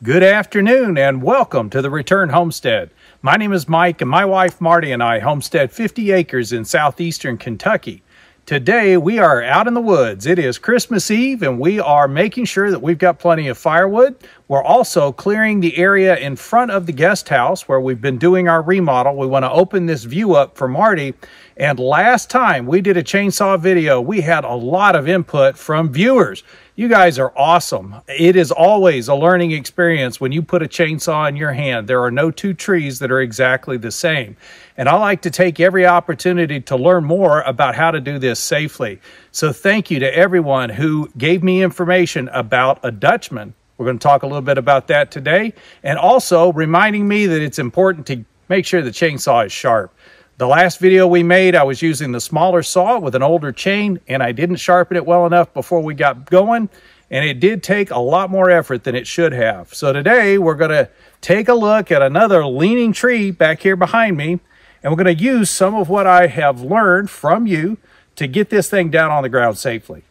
Good afternoon and welcome to the Return Homestead. My name is Mike and my wife Marty and I homestead 50 acres in southeastern Kentucky. Today we are out in the woods. It is Christmas Eve and we are making sure that we've got plenty of firewood. We're also clearing the area in front of the guest house where we've been doing our remodel. We want to open this view up for Marty. And last time we did a chainsaw video, we had a lot of input from viewers. You guys are awesome. It is always a learning experience when you put a chainsaw in your hand. There are no two trees that are exactly the same. And I like to take every opportunity to learn more about how to do this safely. So thank you to everyone who gave me information about a Dutchman. We're going to talk a little bit about that today. And also reminding me that it's important to make sure the chainsaw is sharp. The last video we made, I was using the smaller saw with an older chain, and I didn't sharpen it well enough before we got going, and it did take a lot more effort than it should have. So today, we're going to take a look at another leaning tree back here behind me, and we're going to use some of what I have learned from you to get this thing down on the ground safely.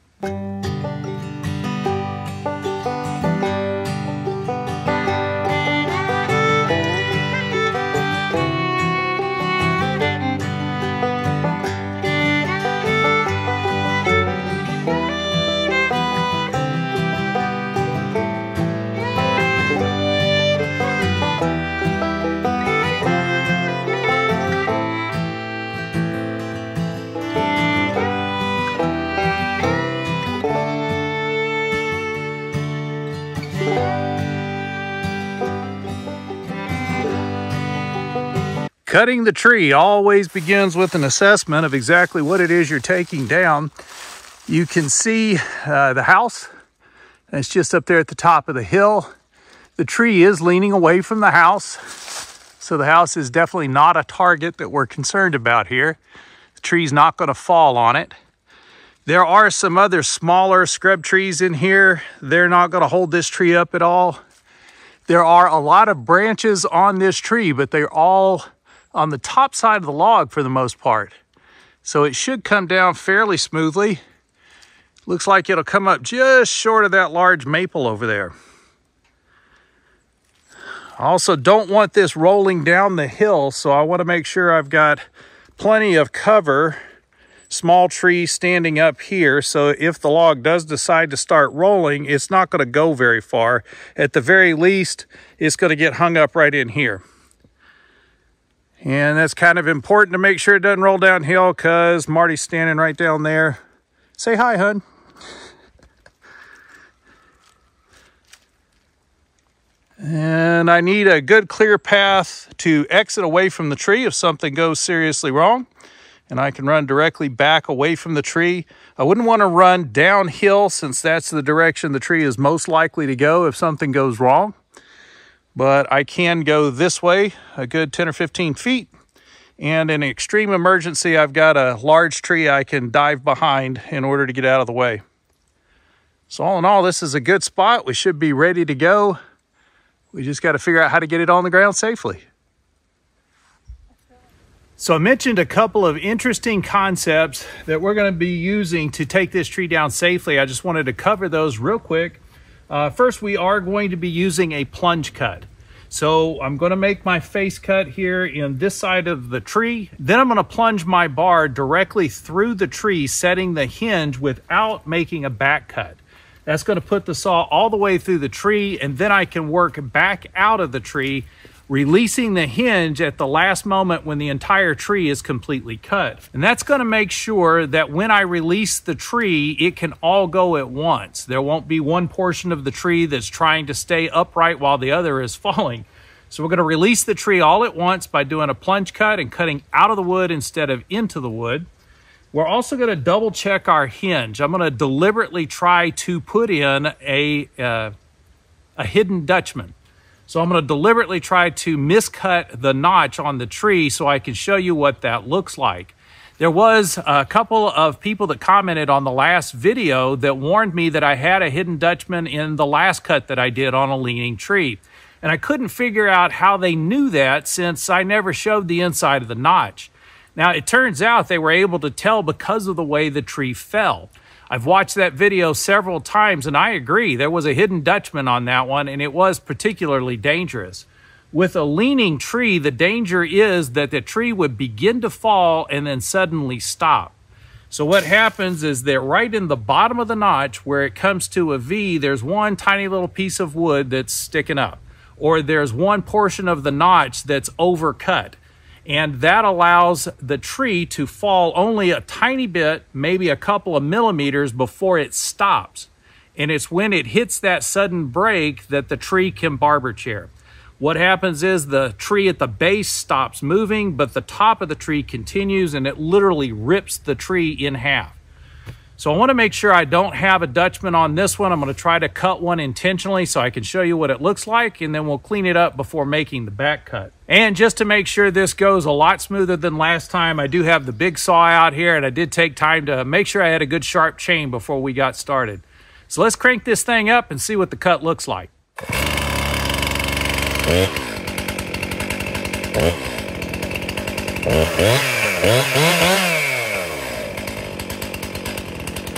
Cutting the tree always begins with an assessment of exactly what it is you're taking down. You can see the house. It's just up there at the top of the hill. The tree is leaning away from the house, so the house is definitely not a target that we're concerned about here. The tree's not going to fall on it. There are some other smaller scrub trees in here. They're not going to hold this tree up at all. There are a lot of branches on this tree, but they're all on the top side of the log for the most part. So it should come down fairly smoothly. Looks like it'll come up just short of that large maple over there. I also don't want this rolling down the hill, so I want to make sure I've got plenty of cover. Small tree standing up here, so if the log does decide to start rolling, it's not going to go very far. At the very least, it's going to get hung up right in here. And that's kind of important to make sure it doesn't roll downhill because Marty's standing right down there. Say hi, hun. And I need a good clear path to exit away from the tree if something goes seriously wrong. And I can run directly back away from the tree. I wouldn't want to run downhill since that's the direction the tree is most likely to go if something goes wrong. But I can go this way a good 10 or 15 feet. And in an extreme emergency, I've got a large tree I can dive behind in order to get out of the way. So all in all, this is a good spot. We should be ready to go. We just got to figure out how to get it on the ground safely. So I mentioned a couple of interesting concepts that we're going to be using to take this tree down safely. I just wanted to cover those real quick. First, we are going to be using a plunge cut. So I'm going to make my face cut here in this side of the tree. Then I'm going to plunge my bar directly through the tree, setting the hinge without making a back cut. That's going to put the saw all the way through the tree, and then I can work back out of the tree, releasing the hinge at the last moment when the entire tree is completely cut. And that's going to make sure that when I release the tree, it can all go at once. There won't be one portion of the tree that's trying to stay upright while the other is falling. So we're going to release the tree all at once by doing a plunge cut and cutting out of the wood instead of into the wood. We're also going to double check our hinge. I'm going to deliberately try to put in a hidden Dutchman. So I'm going to deliberately try to miscut the notch on the tree so I can show you what that looks like. There was a couple of people that commented on the last video that warned me that I had a hidden Dutchman in the last cut that I did on a leaning tree. And I couldn't figure out how they knew that since I never showed the inside of the notch. Now, it turns out they were able to tell because of the way the tree fell. I've watched that video several times, and I agree. There was a hidden Dutchman on that one, and it was particularly dangerous. With a leaning tree, the danger is that the tree would begin to fall and then suddenly stop. So what happens is that right in the bottom of the notch, where it comes to a V, there's one tiny little piece of wood that's sticking up, or there's one portion of the notch that's overcut. And that allows the tree to fall only a tiny bit, maybe a couple of millimeters before it stops. And it's when it hits that sudden break that the tree can barber chair. What happens is the tree at the base stops moving, but the top of the tree continues, and it literally rips the tree in half. So I want to make sure I don't have a Dutchman on this one. I'm going to try to cut one intentionally so I can show you what it looks like, and then we'll clean it up before making the back cut. And just to make sure this goes a lot smoother than last time, I do have the big saw out here, and I did take time to make sure I had a good sharp chain before we got started. So let's crank this thing up and see what the cut looks like.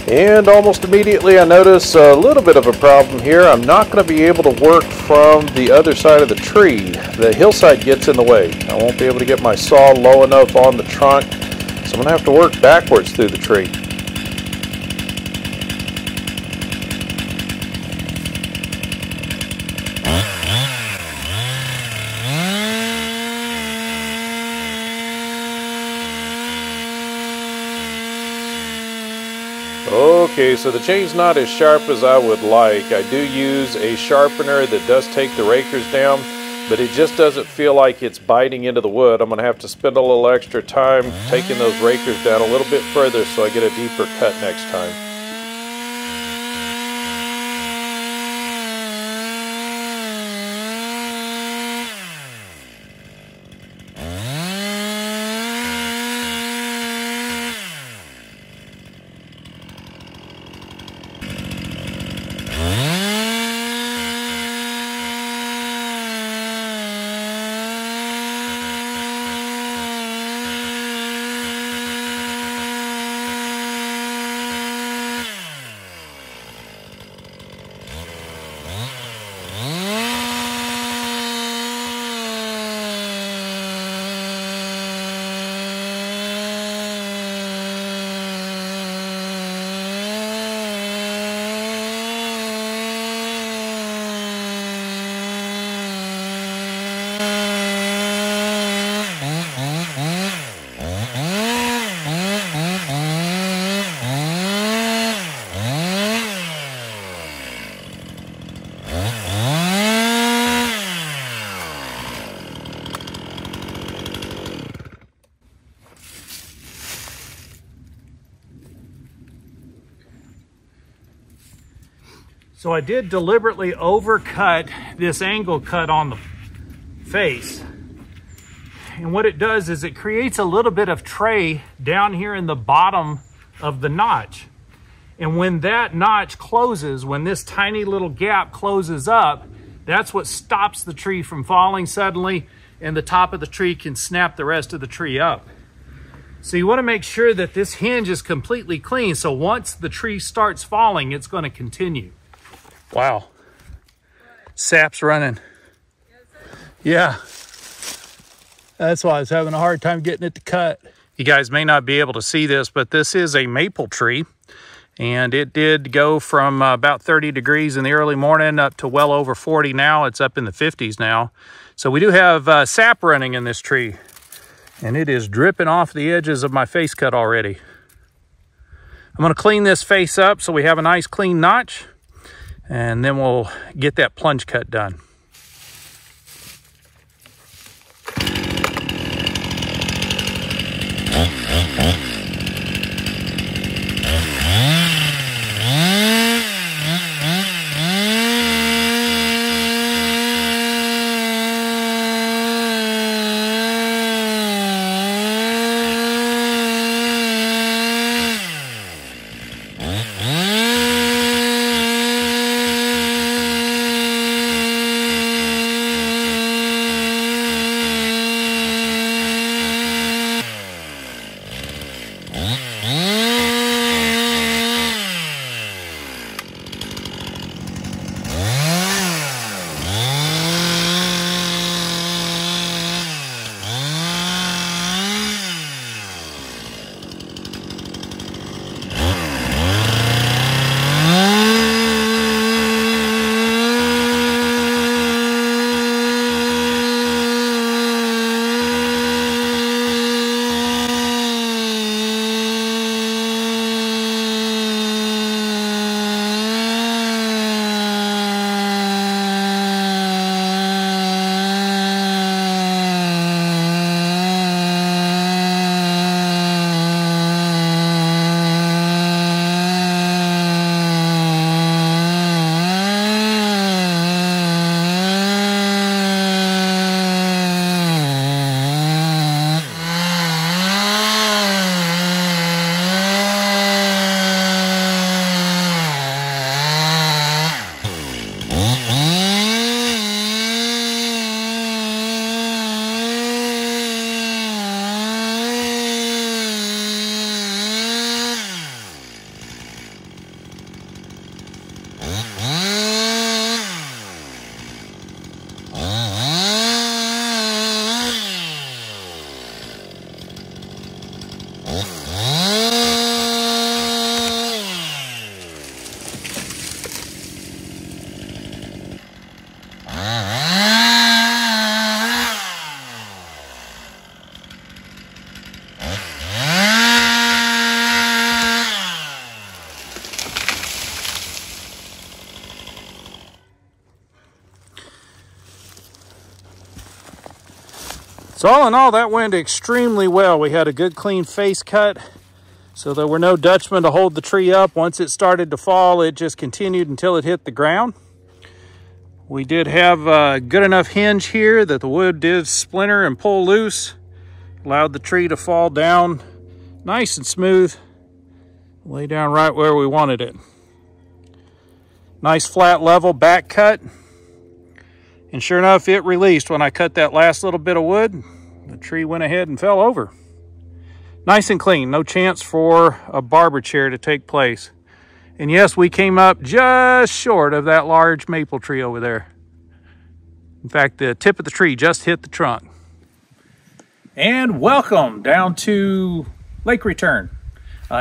And almost immediately I notice a little bit of a problem here. I'm not going to be able to work from the other side of the tree. The hillside gets in the way. I won't be able to get my saw low enough on the trunk, so I'm going to have to work backwards through the tree. Okay, so the chain's not as sharp as I would like. I do use a sharpener that does take the rakers down, but it just doesn't feel like it's biting into the wood. I'm going to have to spend a little extra time taking those rakers down a little bit further so I get a deeper cut next time. So I did deliberately overcut this angle cut on the face. And what it does is it creates a little bit of tray down here in the bottom of the notch. And when that notch closes, when this tiny little gap closes up, that's what stops the tree from falling suddenly, and the top of the tree can snap the rest of the tree up. So you want to make sure that this hinge is completely clean, so once the tree starts falling, it's going to continue. Wow. Sap's running. Yeah. That's why I was having a hard time getting it to cut. You guys may not be able to see this, but this is a maple tree. And it did go from about 30 degrees in the early morning up to well over 40 now. It's up in the 50s now. So we do have sap running in this tree. And it is dripping off the edges of my face cut already. I'm going to clean this face up so we have a nice clean notch. And then we'll get that plunge cut done. So all in all, that went extremely well. We had a good clean face cut, so there were no Dutchmen to hold the tree up. Once it started to fall, it just continued until it hit the ground. We did have a good enough hinge here that the wood did splinter and pull loose, allowed the tree to fall down nice and smooth, lay down right where we wanted it. Nice flat level back cut. And sure enough, it released when I cut that last little bit of wood. The tree went ahead and fell over. Nice and clean, no chance for a barber chair to take place. And yes, we came up just short of that large maple tree over there. In fact, the tip of the tree just hit the trunk. And welcome down to Lake Return.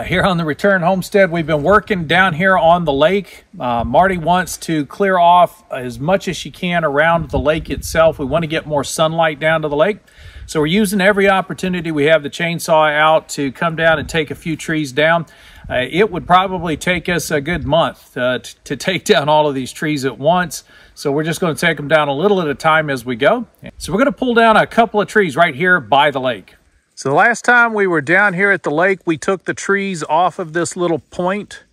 Here on the Return Homestead, we've been working down here on the lake. Marty wants to clear off as much as she can around the lake itself. We want to get more sunlight down to the lake. So we're using every opportunity we have the chainsaw out to come down and take a few trees down. It would probably take us a good month to take down all of these trees at once. So we're just going to take them down a little at a time as we go. So we're going to pull down a couple of trees right here by the lake. So the last time we were down here at the lake, we took the trees off of this little point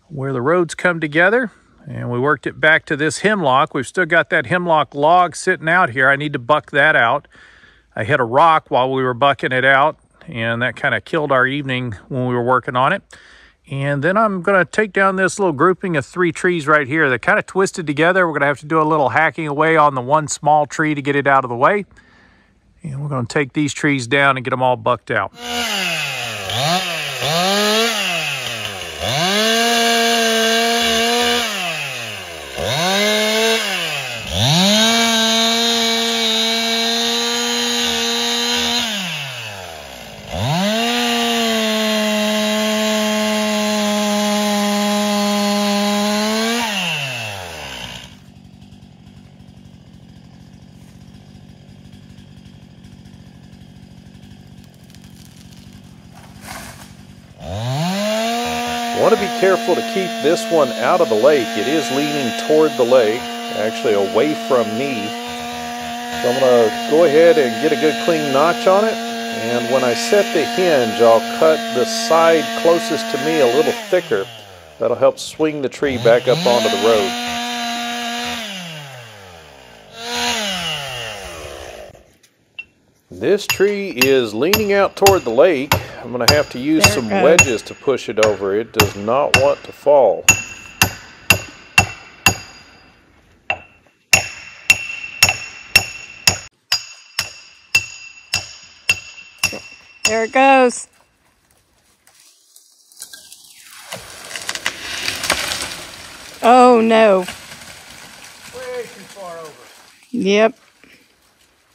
where the roads come together, and we worked it back to this hemlock. We've still got that hemlock log sitting out here. I need to buck that out. I hit a rock while we were bucking it out, and that kind of killed our evening when we were working on it. And then I'm going to take down this little grouping of 3 trees right here. They're kind of twisted together. We're going to have to do a little hacking away on the one small tree to get it out of the way. And we're going to take these trees down and get them all bucked out. Want to be careful to keep this one out of the lake. It is leaning toward the lake, actually away from me. So I'm going to go ahead and get a good clean notch on it. And when I set the hinge, I'll cut the side closest to me a little thicker. That'll help swing the tree back up onto the road. This tree is leaning out toward the lake. I'm going to have to use some wedges to push it over. It does not want to fall. There it goes. Oh no. Way too far over. Yep.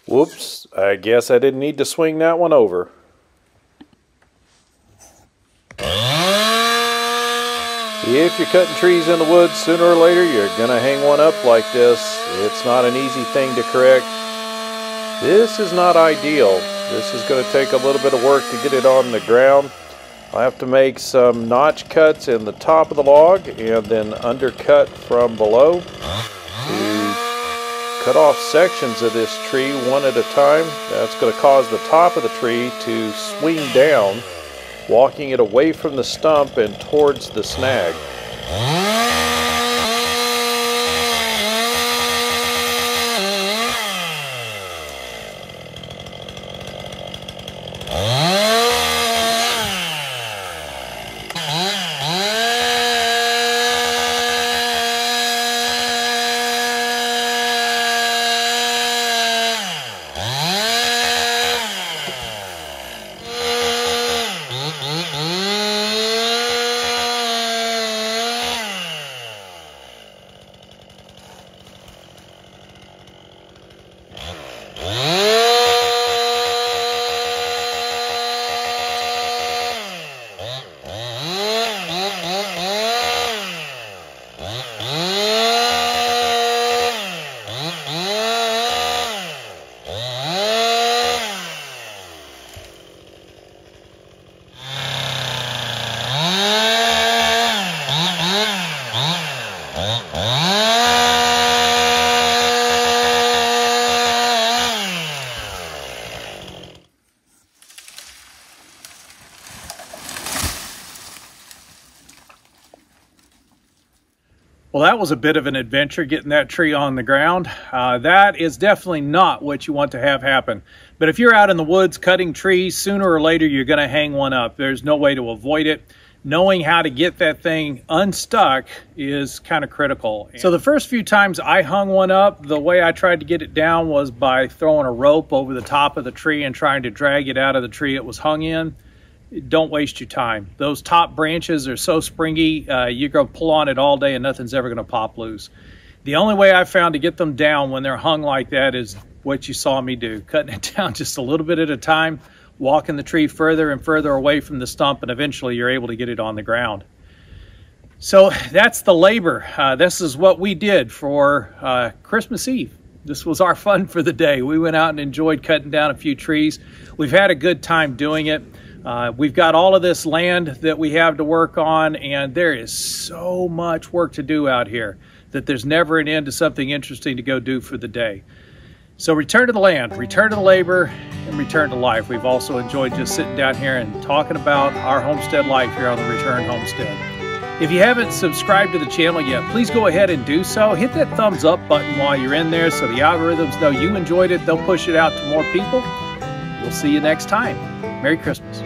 Whoops, I guess I didn't need to swing that one over. If you're cutting trees in the woods, sooner or later you're going to hang one up like this. It's not an easy thing to correct. This is not ideal. This is going to take a little bit of work to get it on the ground. I have to make some notch cuts in the top of the log and then undercut from below to cut off sections of this tree one at a time. That's going to cause the top of the tree to swing down, walking it away from the stump and towards the snag. Well, that was a bit of an adventure getting that tree on the ground. That is definitely not what you want to have happen. But if you're out in the woods cutting trees, sooner or later you're going to hang one up. There's no way to avoid it. Knowing how to get that thing unstuck is kind of critical. So the first few times I hung one up, the way I tried to get it down was by throwing a rope over the top of the tree and trying to drag it out of the tree it was hung in. Don't waste your time. Those top branches are so springy, you're going to pull on it all day and nothing's ever going to pop loose. The only way I found to get them down when they're hung like that is what you saw me do, cutting it down just a little bit at a time, walking the tree further and further away from the stump, and eventually you're able to get it on the ground. So that's the labor. This is what we did for Christmas Eve. This was our fun for the day. We went out and enjoyed cutting down a few trees. We've had a good time doing it. We've got all of this land that we have to work on, and there is so much work to do out here that there's never an end to something interesting to go do for the day. So return to the land, return to the labor, and return to life. We've also enjoyed just sitting down here and talking about our homestead life here on the Return Homestead. If you haven't subscribed to the channel yet, please go ahead and do so. Hit that thumbs up button while you're in there so the algorithms know you enjoyed it. They'll push it out to more people. We'll see you next time. Merry Christmas.